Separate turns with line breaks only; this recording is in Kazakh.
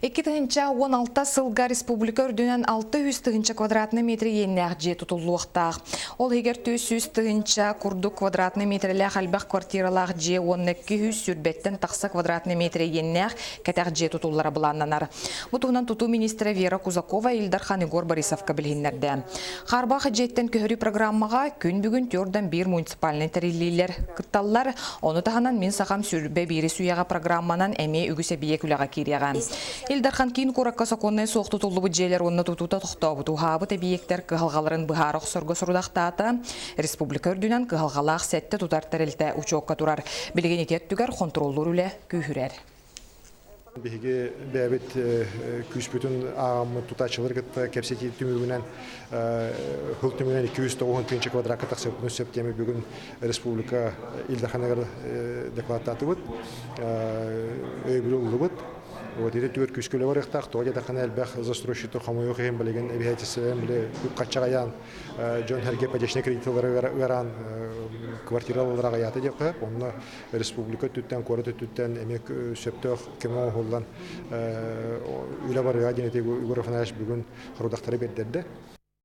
2016 сылга республика үрдінен 600 квадратный метр еннәқ же тұтылуықтақ. Ол егер 200 күрді квадратный метрлі қалбақ квартиралақ же 1200 сүрбеттен тақсы квадратный метр еннәқ кәтәқ же тұтылылары бұланнанар. Бұтығынан тұту министрі Вера Кузакова Илдархан Игор Борисовка білгенлерді. Қарбақ жеттен көхірі программаға күн бүгін төрден бір муниципальный тәрелейлер күтталылар. Оны тағанан мен сақам сүрбе бері сүйяға программанан әме үгісе биек үліға кереға. Илдархан кейін қораққа соқоннай соқты тұлы бүджелер онына тұтута тұқтау бұту хабы тәбиектер кығалғаларын бұхары құсырғы сұрудақтаты. Республика үрдінен кығалғалақ сәтті тұтар тәрілті ұчоққа тұрар. Білген етет түгер контроллар үлі күйірер.
Биһиги бәбит күз бүтін ағамы тұтачылыр кітті кәпсеті түмігінен хұл түмігінен 290 квадрат кітақ сөптемі бүгін республика Илдарханағыр декладаты бұд, өйбілі ұлы бұд. Вот это тюрк күскөле бар ихтах, то где-то ханел бах застройщик хамуё хем билеген эбиятисем биле качагаян Джон Херге падешне кредитлары веран квартираларга ята деп кап, онны республика түттен коры түттен эмек сөптөх кеме холлан үле бар ягенете Игорь Фанаш бүгүн харудактары бердерде.